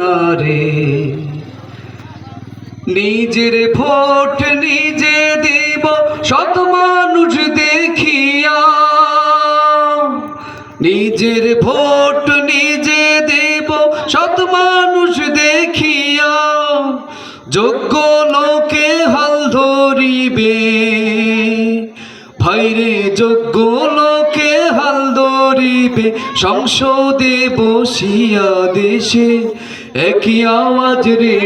না রে। নিজের ভোট নিজে দেব শত মানুষ দেখিয়া, নিজের ভোট নিজে দেব শত মানুষ দেখিয়া, যোগ্য লোকে হাল ধরিবে ভাইরে, যোগ্য লোকে হাল ধরিবে। সংসদে বসিয়া দেশে একই আওয়াজ রে,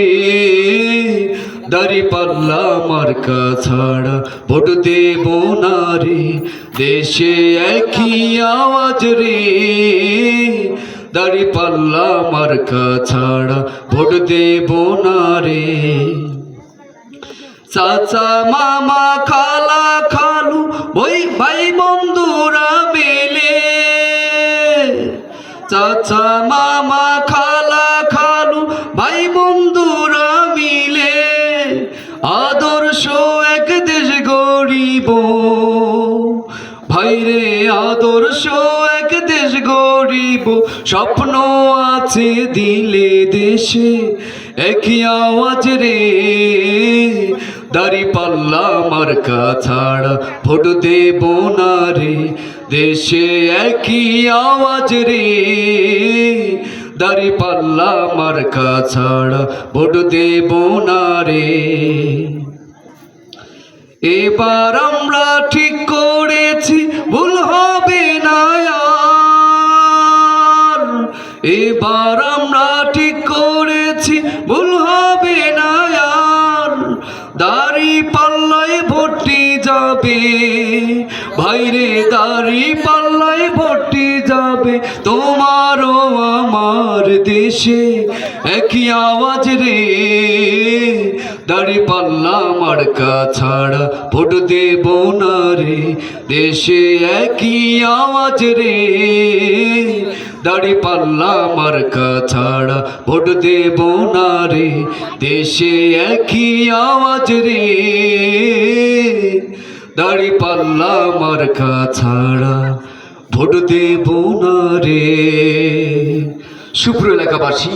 দাঁড়িপাল্লা মার্কা ছাড়া ভোট দেব না রে। দেশে একই আওয়াজ রে, দাঁড়িপাল্লা মার্কা ছাড়া ভোট দেব না রে। চাচা মামা খালা খালু ওই ভাই বন্ধুরা মিলে, চাচা মামা খালা খালু ভাই বন্ধুরা মিলে, আদর্শ এক দেশ গড়িব ভাইরে, আদর্শ এক দেশ গড়িব। স্বপ্ন আছে দিলে দেশে একই আওয়াজ রে, দাঁড়িপাল্লা মার্কা ছাড়া ভোট দেব না রে। দেশে একই আওয়াজ রে, দাঁড়িপাল্লা মার্কা ছাড়া ভোট দেব না রে। এবার আমরা ঠিক করেছি ভুল হবে না আর, এবার আমরা ঠিক করেছি ভুল হবে না আর। দাঁড়িপাল্লায় ভোটটি যাবে ভাইরে, দাঁড়িপাল্লায় ভোটটি যাবে। তোমারও আমার দেশে একই আওয়াজ রে, দাঁড়িপাল্লা মার্কা ছাড়া ভোট দেব না রে। দেশে একই আওয়াজ রে, দাঁড়িপাল্লা মার্কা ছাড়া ভোট দেব না রে। দেশে একই আওয়াজ রে, দাঁড়িপাল্লা মার্কা ছাড়া ভোট দেব না রে। সুপ্রিয় এলাকাবাসী,